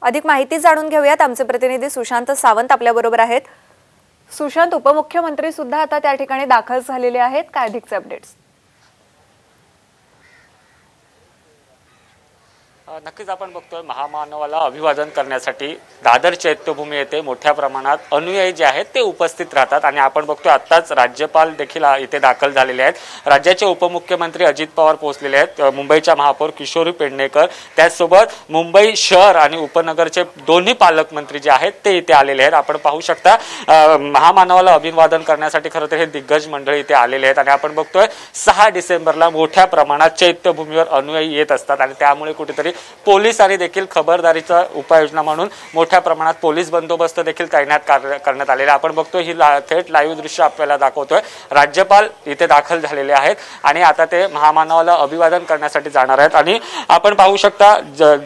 अधिक माहिती जाणून घेऊयात। आमचे प्रतिनिधी सुशांत सावंत आपल्या बरोबर आहेत। सुशांत, उपमुख्यमंत्री सुद्धा आता त्या ठिकाणी दाखल झालेले आहेत, काय अधिकचे अपडेट्स? नक्कीच आपण बघतोय महामानवाला अभिवादन करण्यासाठी दादर चैत्यभूमी येथे मोठ्या प्रमाणात अनुयायी जे आहेत ते उपस्थित राहतात आणि आपण बघतोय आत्ताच राज्यपाल देखील इथे दाखल झालेले आहेत। राज्याचे उपमुख्यमंत्री अजित पवार पोहोचलेले आहेत, मुंबईच्या महापौर किशोरी पेडणेकर, त्याचसोबत मुंबई शहर आणि उपनगरचे दोन्ही पालकमंत्री जे आहेत ते इथे आलेले आहेत। आपण पाहू शकता महामानवाला अभिवादन करण्यासाठी खरं तर हे दिग्गज मंडळी इथे आलेले आहेत आणि आपण बघतोय 6 डिसेंबरला मोठ्या प्रमाणात चैत्यभूमीवर अनुयायी येत असतात आणि त्यामुळे कुठेतरी पोलिसांनी देखील खबरदारीचा उपाययोजना म्हणून मोठ्या प्रमाणात पोलीस बंदोबस्त देखील तैनात करण्यात आलेला आपण बघतोय। ही थेट लाईव्ह दृश्य आपल्याला दाखवतोय। राज्यपाल इथे दाखल झालेले आहेत आणि आता ते महामानवाला अभिवादन करण्यासाठी जाणार आहेत आणि आपण पाहू शकता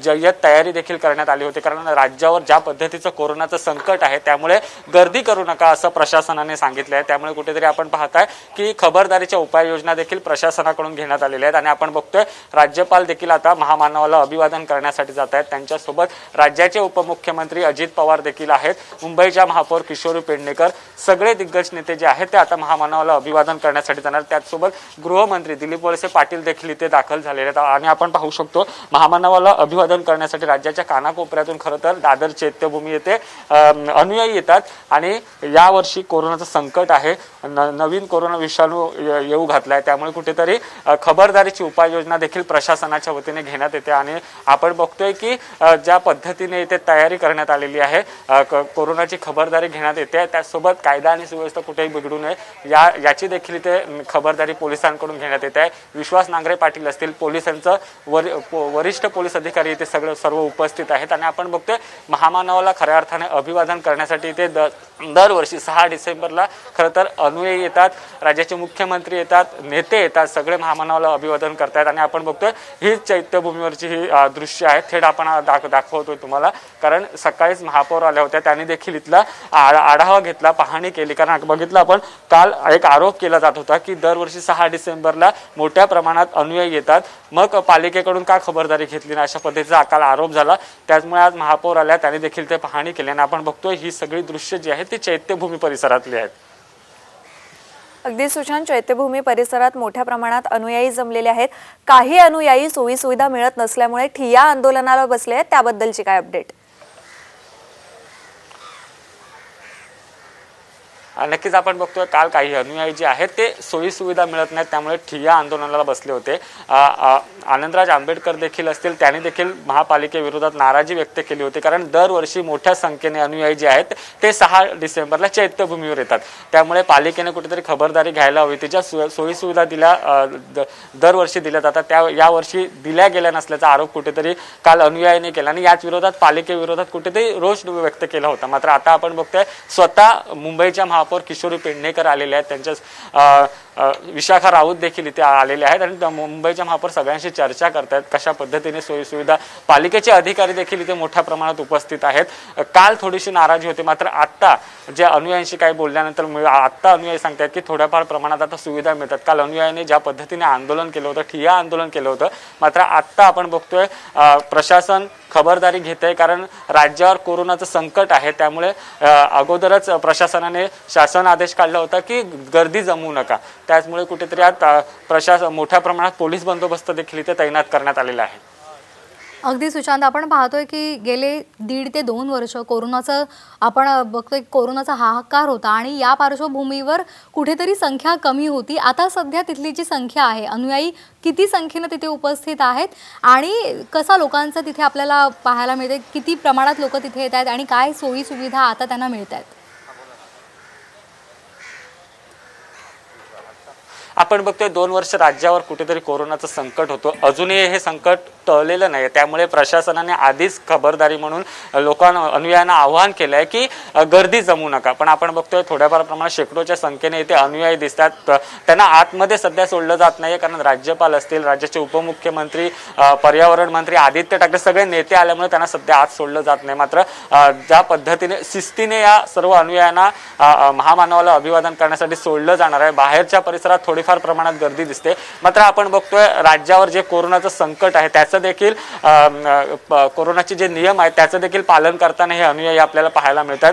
जय्यत तयारी देखील करण्यात आली होती, कारण राज्यावर ज्या पद्धतीचं कोरोनाचं संकट आहे त्यामुळे गर्दी करू नका असं प्रशासनाने सांगितलं आहे। त्यामुळे कुठेतरी आपण पाहताय की खबरदारीच्या उपाययोजना देखील प्रशासनाकडून घेण्यात आलेल्या आहेत आणि आपण बघतोय राज्यपाल देखील आता महामानवाला अभिवादन करण्यासाठी जात आहेत। त्यांच्यासोबत राज्याचे उपमुख्यमंत्री अजित पवार देखील आहेत, मुंबईच्या महापौर किशोरी पेडणेकर, सगळे दिग्गज नेते जे आहेत ते आता महामानवाला अभिवादन करण्यासाठी जाणार। त्याचसोबत गृहमंत्री दिलीप वळसे पाटील देखील इथे दाखल झालेले आहेत आणि आपण पाहू शकतो महामानवाला अभिवादन करण्यासाठी राज्याच्या कानाकोपऱ्यातून खरं तर दादर चैत्यभूमी येथे अनुयायी येतात आणि यावर्षी कोरोनाचं संकट आहे, नवीन कोरोना विषाणू येऊ घातलाय, त्यामुळे कुठेतरी खबरदारीची उपाययोजना देखील प्रशासनाच्या वतीने घेण्यात येते आणि आपण बघतोय की ज्या पद्धतीने इथे तयारी करण्यात आलेली आहे, कोरोनाची खबरदारी घेण्यात येते, त्यासोबत कायदा आणि सुव्यवस्था कुठेही बिघडू नये याची देखील इथे खबरदारी पोलिसांकडून घेण्यात येते आहे। विश्वास नांगरे पाटील असतील, पोलिसांचं वरिष्ठ पोलीस अधिकारी इथे सर्व उपस्थित आहेत आणि आपण बघतोय महामानवाला खऱ्या अर्थाने अभिवादन करण्यासाठी इथे दरवर्षी 6 डिसेंबरला खरं तर अनुयायी येतात, राज्याचे मुख्यमंत्री येतात, नेते येतात, सगळे महामानवाला अभिवादन करतात आणि आपण बघतोय ही चैत्यभूमीवरची ही दृश्य आहेत, थेट आपण दाखवतोय तुम्हाला, कारण सकाळीच महापौर आल्या होत्या, त्यांनी देखील इथला आढावा घेतला, पाहणी केली, कारण बघितलं आपण काल एक आरोप केला जात होता की दरवर्षी 6 डिसेंबरला मोठ्या प्रमाणात अनुयायी येतात, मग पालिकेकडून का खबरदारी घेतली नाही अशा पद्धतीचा काल आरोप झाला। त्यामुळे आज महापौर आल्या, त्यांनी देखील ते पाहणी केली आणि आपण बघतोय ही सगळी दृश्य जी आहेत ती चैत्यभूमी परिसरातली आहेत। अगदी सुशांत, चैत्यभूमी परिसरात मोठ्या प्रमाणात अनुयायी जमलेले आहेत। काही अनुयायी सोयी सुविधा मिळत नसल्यामुळे ठिय्या आंदोलनाला बसले आहेत, त्याबद्दलची काय अपडेट? नक्कीच आपण बघतोय काल काही अनुयायी जे आहेत ते सोयी सुविधा मिळत नाहीत त्यामुळे ठिय्या आंदोलनाला बसले होते। आनंदराज आंबेडकर देखील असतील, त्यांनी देखील महापालिकेविरोधात नाराजी व्यक्त केली होती, कारण दरवर्षी मोठ्या संख्येने अनुयायी जे आहेत ते 6 डिसेंबरला चैत्यभूमीवर येतात, त्यामुळे पालिकेने कुठेतरी खबरदारी घ्यायला हवी। ज्या सोयी सुविधा दरवर्षी दिल्या जातात त्या यावर्षी दिल्या गेल्या नसल्याचा आरोप कुठेतरी काल अनुयायीने केला आणि याच विरोधात पालिकेविरोधात कुठेतरी रोष व्यक्त केला होता। मात्र आता आपण बघतोय स्वतः मुंबईच्या महापौर किशोरी पेडणेकर आलेले आहेत, त्यांच्या विशाखा राऊत देखील इथे आलेले आहेत आणि मुंबईच्या महापौर सगळ्यांशी चर्चा करतायत कशा पद्धतीने सोयी सुविधा। पालिकेचे अधिकारी देखील इथे मोठ्या प्रमाणात उपस्थित आहेत। काल थोडीशी नाराजी होती, मात्र आता जे अनुयायांशी काही बोलल्यानंतर आता अनुयायी सांगतात की थोड्याफार प्रमाणात आता सुविधा मिळतात। काल अनुयायांनी ज्या पद्धतीने आंदोलन केलं होतं, ठिय्या आंदोलन केलं होतं, मात्र आता आपण बघतोय प्रशासन खबरदारी घेत आहे, कारण राज्यावर कोरोनाचं संकट आहे, त्यामुळे अगोदरच प्रशासनाने शासन आदेश काढला होता की गर्दी जमवू नका, त्यामुळे कुठेतरी आता प्रशासन मोठ्या प्रमाणात पोलीस बंदोबस्त देखील इथे तैनात करण्यात आलेला आहे। अगदी सुशांत, आपण पाहतोय की गेले 1.5 ते 2 वर्ष कोरोनाचं आपण बघतोय कोरोनाचा हाहाकार होता आणि या पार्श्वभूमीवर कुठेतरी संख्या कमी होती। आता सध्या तिथली जी संख्या आहे, अनुयायी किती संख्येने तिथे उपस्थित आहेत आणि कसा लोकांचं तिथे आपल्याला पाहायला मिळते, किती प्रमाणात लोक तिथे येत आहेत आणि काय सोयी सुविधा आता त्यांना मिळत आहेत? आपण बघतोय 2 वर्ष राज्यावर कुठेतरी कोरोनाचं संकट होतं, अजूनही हे संकट टळलेलं नाही, त्यामुळे प्रशासनाने आधीच खबरदारी म्हणून अनुयायांना आवाहन केलं आहे की गर्दी जमवू नका। पण आपण बघतोय थोड्याफार प्रमाणात शेकडोच्या संख्येने इथे अनुयायी दिसतात, त्यांना आतमध्ये सध्या सोडलं जात नाही, कारण राज्यपाल असतील, राज्याचे उपमुख्यमंत्री, पर्यावरण मंत्री आदित्य ठाकरे सगळे नेते आल्यामुळे त्यांना सध्या आत सोडलं जात नाही। मात्र ज्या पद्धतीने शिस्तीने या सर्व अनुयायांना महामानवाला अभिवादन करण्यासाठी सोडलं जाणार आहे, बाहेरच्या परिसरात थोडीफार प्रमाणात गर्दी दिसते, मात्र आपण बघतोय राज्यावर जे कोरोनाचं संकट आहे त्याचा त्याचं देखील कोरोनाचे जे नियम आहेत त्याचं देखील पालन करताना हे अनुयायी आपल्याला पाहायला मिळतात।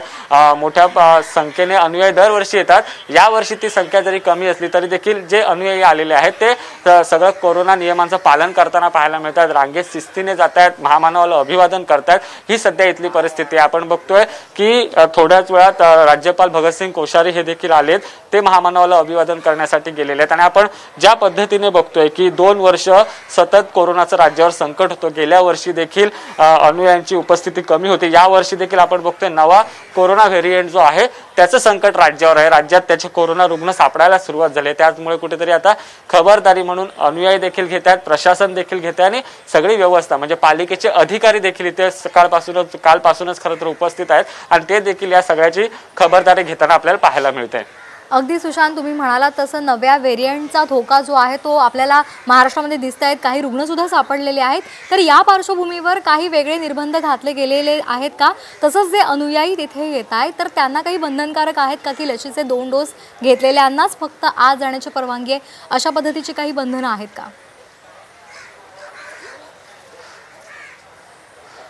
मोठ्या संख्येने अनुयायी दरवर्षी येतात। यावर्षी ती संख्या जरी कमी असली तरी देखील जे अनुयायी आलेले आहेत ते सगळं कोरोना नियमांचं पालन करताना पाहायला मिळतात। रांगेत शिस्तीने जात आहेत, महामानवाला अभिवादन करतात। ही सध्या इथली परिस्थिती आहे। आपण बघतोय की थोड्याच वेळात राज्यपाल भगतसिंग कोश्यारी हे देखील आलेत, ते महामानवाला अभिवादन करण्यासाठी गेलेले आहेत। आणि आपण ज्या पद्धतीने बघतोय की 2 वर्ष सतत कोरोनाचं राज्यावर संकट होतं, गेल्या वर्षी देखील अनुयायांची उपस्थिती कमी होती, या वर्षी देखील आपण बघतोय नवा कोरोना व्हेरिएंट जो आहे त्याचं संकट राज्यावर आहे। राज्यात त्याचे कोरोना रुग्ण सापडायला सुरुवात झाली, त्यामुळे कुठेतरी आता खबरदारी म्हणून अनुयायी देखील घेत आहेत, प्रशासन देखील घेत आहे आणि सगळी व्यवस्था म्हणजे पालिकेचे अधिकारी देखील इथे कालपासूनच खरं तर उपस्थित आहेत आणि ते देखील या सगळ्याची खबरदारी घेताना आपल्याला पाहायला मिळते। अगदी सुशांत, तुम्ही म्हणालात तसं नव्या व्हेरियंटचा धोका जो आहे तो आपल्याला महाराष्ट्रामध्ये दिसत आहेत, काही रुग्ण सुद्धा सापडलेले आहेत। तर या पार्श्वभूमीवर काही वेगळे निर्बंध घातले गेलेले आहेत का? तसंच जे अनुयायी तिथे येत आहेत तर त्यांना काही बंधनकारक आहेत का की लशीचे 2 डोस घेतलेल्यांनाच फक्त आत जाण्याची परवानगी आहे, अशा पद्धतीची काही बंधनं आहेत का?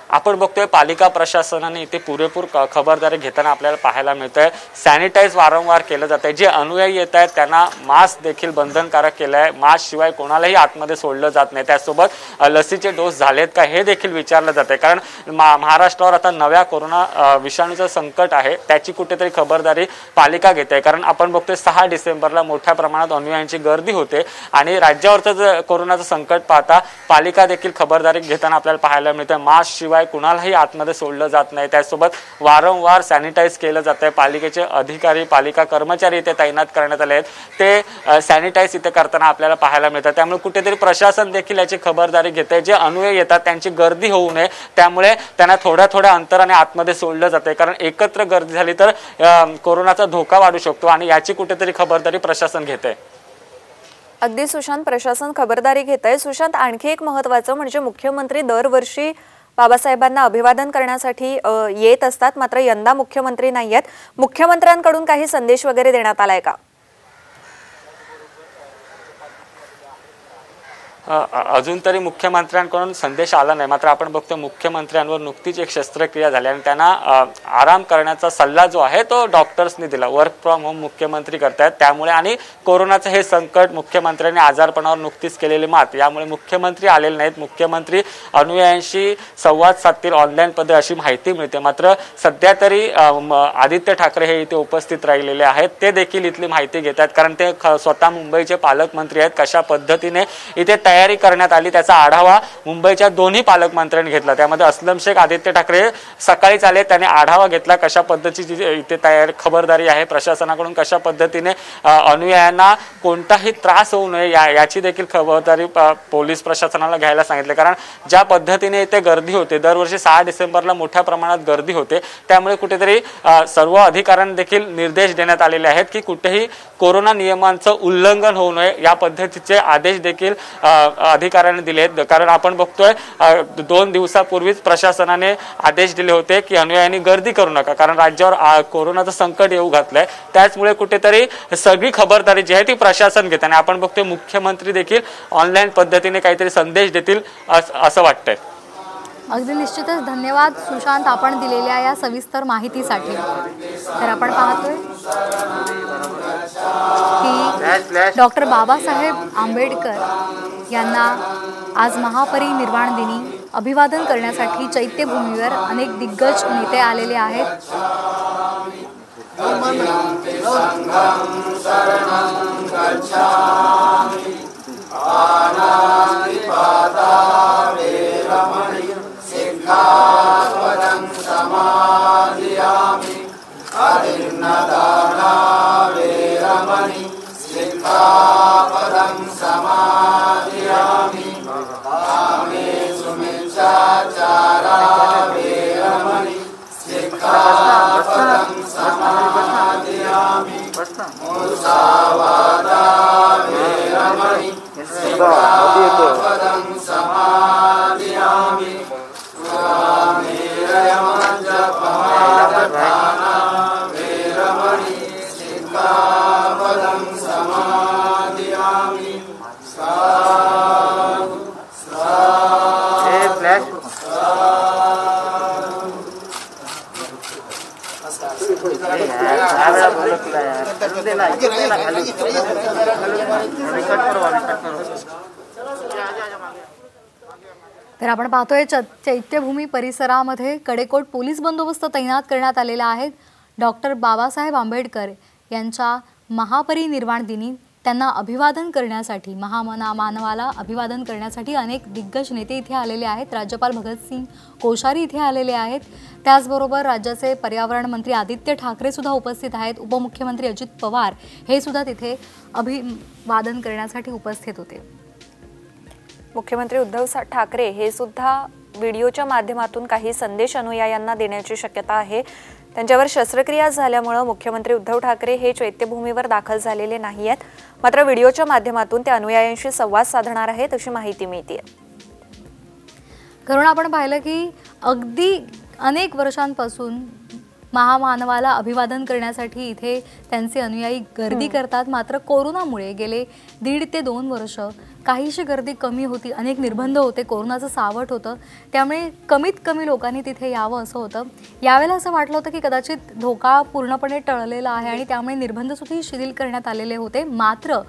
आपण बघतोय पालिका प्रशासनाने इथे पुरेपूर खबरदारी घेताना आपल्याला पाहायला मिळतंय। सॅनिटाईज वारंवार केलं जातंय, जे अनुयायी येत आहेत त्यांना मास्क देखील बंधनकारक केलं आहे, मास्क शिवाय कोणालाही आतमध्ये सोडलं जात नाही। त्यासोबत लसीचे डोस झालेत का हे देखील विचारलं जाते, कारण महाराष्ट्रावर आता नव्या कोरोना विषाणूचं संकट आहे, त्याची कुठेतरी खबरदारी पालिका घेते। कारण आपण बघतोय 6 डिसेंबरला मोठ्या प्रमाणात अनुयायांची गर्दी होते आणि राज्यावरचं कोरोनाचं संकट पाहता पालिका देखील खबरदारी घेताना आपल्याला पाहायला मिळते। मास्क शिवाय कुणालाही आतमध्ये सोडलं जात नाही, त्यासोबत वारंवार सॅनिटाईज केलं जातंय। पालिकेचे अधिकारी, पालिका कर्मचारी इथे तैनात करण्यात आले आहेत, ते सॅनिटाईज इथे करताना आपल्याला पाहायला मिळतात। त्यामुळे कुठेतरी प्रशासन देखील याची खबरदारी घेते, जे अनुयायी येतात त्यांची गर्दी होऊ नये त्यामुळे त्यांना थोड्या अंतराने आतमध्ये सोडलं जाते, कारण एकत्र गर्दी झाली तर कोरोनाचा धोका वाढू शकतो आणि याची कुठेतरी खबरदारी प्रशासन घेते। अगदी सुशांत, प्रशासन खबरदारी घेत आहे। सुशांत, आणखी एक महत्त्वाचं म्हणजे मुख्यमंत्री दरवर्षी बाबासाहेबांना अभिवादन करण्यासाठी येत असतात, मात्र यंदा मुख्यमंत्री नाही आहेत। मुख्यमंत्र्यांकडून काही संदेश वगैरे देण्यात आलाय का? अजून तरी मुख्यमंत्र्यांकडून संदेश आला नाही, मात्र आपण बघतो मुख्यमंत्र्यांवर नुकतीच एक शस्त्रक्रिया झाली आणि त्यांना आराम करण्याचा सल्ला जो आहे तो डॉक्टर्सनी दिला। वर्क फ्रॉम होम मुख्यमंत्री करतायत, त्यामुळे आणि कोरोनाचं हे संकट, मुख्यमंत्र्यांनी आजारपणावर नुकतीच केलेली मात, यामुळे मुख्यमंत्री आलेले नाहीत। मुख्यमंत्री अनुयायांशी संवाद साधतील ऑनलाईन पद्धत अशी माहिती मिळते, मात्र सध्या तरी आदित्य ठाकरे हे इथे उपस्थित राहिलेले आहेत, ते देखील इथली माहिती घेतात, कारण ते स्वतः मुंबईचे पालकमंत्री आहेत। कशा पद्धतीने इथे तयारी करण्यात आली त्याचा आढावा मुंबईच्या दोन्ही पालकमंत्र्यांनी घेतला, त्यामध्ये अस्लम शेख, आदित्य ठाकरे सकाळीच आले, त्यांनी आढावा घेतला कशा पद्धतीची इथे तयारी खबरदारी आहे प्रशासनाकडून, कशा पद्धतीने अनुयायांना कोणताही त्रास होऊ नये याची देखील खबरदारी पोलीस प्रशासनाला घ्यायला सांगितले। कारण ज्या पद्धतीने इथे गर्दी होते, दरवर्षी 6 डिसेंबरला मोठ्या प्रमाणात गर्दी होते, त्यामुळे कुठेतरी सर्व अधिकाऱ्यांना देखील निर्देश देण्यात आलेले आहेत की कुठेही कोरोना नियमांचं उल्लंघन होऊ नये, या पद्धतीचे आदेश देखील अधिकाऱ्यांनी दिले आहेत। कारण आपण बघतोय 2 दिवसापूर्वीच प्रशासनाने आदेश दिले होते की अनुयायांनी गर्दी करू नका, कारण राज्यावर कोरोनाचं संकट येऊ घातलंय, त्याचमुळे कुठेतरी सगळी खबरदारी जी आहे ती प्रशासन घेताना आपण बघतोय मुख्यमंत्री देखील ऑनलाईन पद्धतीने काहीतरी संदेश देतील असं वाटतंय। अगदी निश्चितच धन्यवाद सुशांत, आपण दिलेल्या या सविस्तर माहितीसाठी। तर आपण पाहतोय की डॉक्टर बाबासाहेब आंबेडकर यांना आज महापरिनिर्वाण दिनी अभिवादन करण्यासाठी चैत्यभूमीवर अनेक दिग्गज नेते आलेले आहेत। तर आपण पाहतोय चैत्यभूमी परिसरामध्ये कडेकोट पोलीस बंदोबस्त तैनात करण्यात आलेला आहे। डॉक्टर बाबासाहेब आंबेडकर यांच्या महापरिनिर्वाण दिनी त्यांना अभिवादन करण्यासाठी महामानवाला अभिवादन करण्यासाठी अनेक दिग्गज नेते इथे आलेले आहेत। राज्यपाल भगतसिंग कोश्यारी इथे आलेले आहेत। त्याचबरोबर राज्याचे पर्यावरण मंत्री आदित्य ठाकरे सुद्धा उपस्थित आहेत। उपमुख्यमंत्री अजित पवार हे सुद्धा तिथे अभिवादन करण्यासाठी उपस्थित होते। मुख्यमंत्री उद्धव ठाकरे हे सुद्धा व्हिडिओच्या माध्यमातून काही संदेश अनुयायांना देण्याची शक्यता आहे। त्यांच्यावर शस्त्रक्रिया झाल्यामुळे मुख्यमंत्री उद्धव ठाकरे हे चैत्यभूमीवर दाखल झालेले नाहीयेत, मात्र व्हिडिओच्या माध्यमातून ते अनुयायांशी संवाद साधणार आहेत अशी माहिती मिळते। कारण आपण पाहिलं की अगदी अनेक वर्षांपासून महामानवाला अभिवादन करण्यासाठी इथे त्यांचे अनुयायी गर्दी करतात, मात्र कोरोनामुळे गेले 1.5 ते 2 वर्ष काहीशी गर्दी कमी होती। अनेक निर्बंध होते, कोरोनाचं सावट होतं, त्यामुळे कमीत कमी लोकांनी तिथे यावं असं होतं। यावेळेला असं वाटलं होतं की कदाचित धोका पूर्णपणे टळलेला आहे आणि त्यामुळे निर्बंध सुद्धा शिथिल करण्यात आलेले होते। मात्र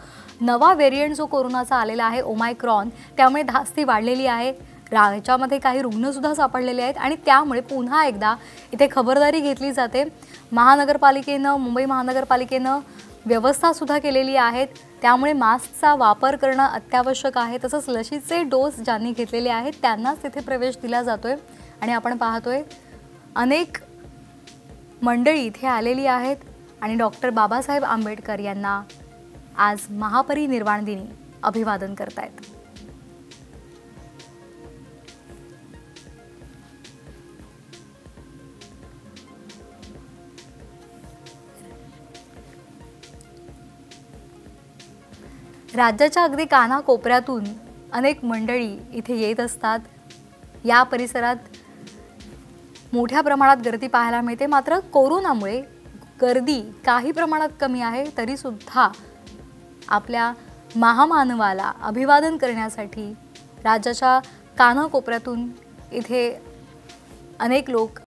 नवा व्हेरिएंट जो कोरोनाचा आलेला आहे ओमायक्रॉन, त्यामुळे धास्ती वाढलेली आहे। राज्यामध्ये काही रुग्ण सुद्धा सापडलेले आहेत आणि त्यामुळे पुन्हा एकदा इथे खबरदारी घेतली जाते। महानगरपालिकेनं, मुंबई महानगरपालिकेनं व्यवस्था सुद्धा केलेली आहेत, त्यामुळे मास्कचा वापर करणं अत्यावश्यक आहे। तसंच लसीचे डोस ज्यांनी घेतलेले आहेत त्यांनाच तिथे प्रवेश दिला जातोय आणि आपण पाहतोय अनेक मंडळी इथे आलेली आहेत आणि डॉक्टर बाबासाहेब आंबेडकर यांना आज महापरिनिर्वाण दिनी अभिवादन करतायत। राज्याच्या अगदी कानाकोपऱ्यातून अनेक मंडळी इथे येत असतात। या परिसरात मोठ्या प्रमाणात गर्दी पाहायला मिळते, मात्र कोरोनामुळे गर्दी काही प्रमाणात कमी आहे, तरी सुद्धा आपल्या महामानवाला अभिवादन करण्यासाठी राज्याच्या कानाकोपऱ्यातून इथे अनेक लोक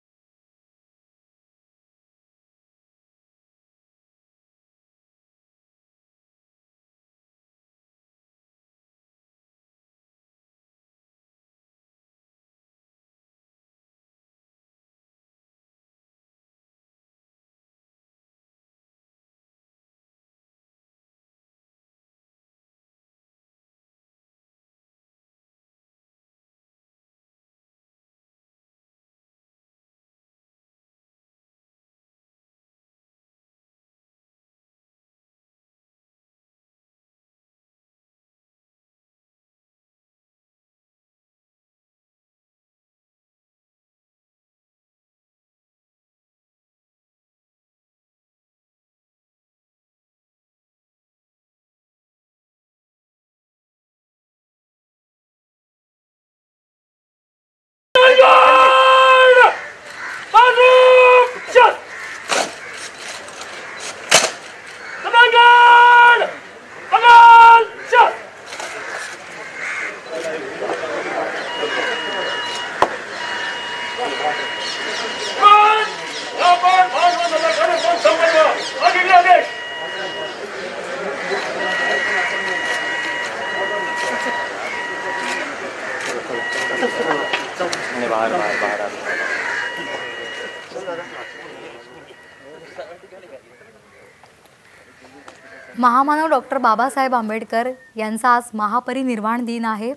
महामानव डॉक्टर बाबासाहेब आंबेडकर यांचा आज महापरिनिर्वाण दिन आहे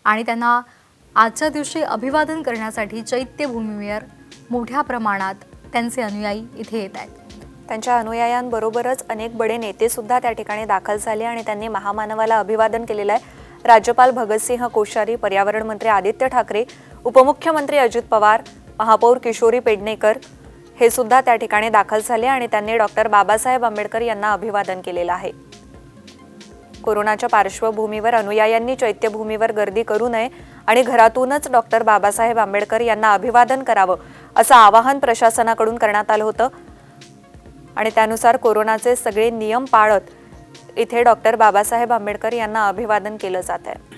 आणि त्यांना आजच्या दिवशी अभिवादन करण्यासाठी चैत्यभूमीवर मोठ्या प्रमाणात त्यांचे अनुयायी इथे येत आहेत। त्यांच्या अनुयायांबरोबरच अनेक बडे नेते सुद्धा त्या ठिकाणी दाखल झाले आणि त्यांनी महामानवाला अभिवादन केलेलं आहे। राज्यपाल भगतसिंह कोश्यारी, पर्यावरण मंत्री आदित्य ठाकरे, उपमुख्यमंत्री अजित पवार, महापौर किशोरी पेडणेकर हे सुद्धा त्या ठिकाणी दाखल झाले आणि त्यांनी डॉक्टर बाबासाहेब आंबेडकर यांना अभिवादन केलेलं आहे। कोरोनाच्या पार्श्वभूमीवर अनुयायांनी चैत्यभूमीवर गर्दी करू नये आणि घरातूनच डॉक्टर बाबासाहेब आंबेडकर यांना अभिवादन करावं असं आवाहन प्रशासनाकडून करण्यात आलं होतं आणि त्यानुसार कोरोनाचे सगळे नियम पाळत इथे डॉक्टर बाबासाहेब आंबेडकर यांना अभिवादन केलं जात आहे।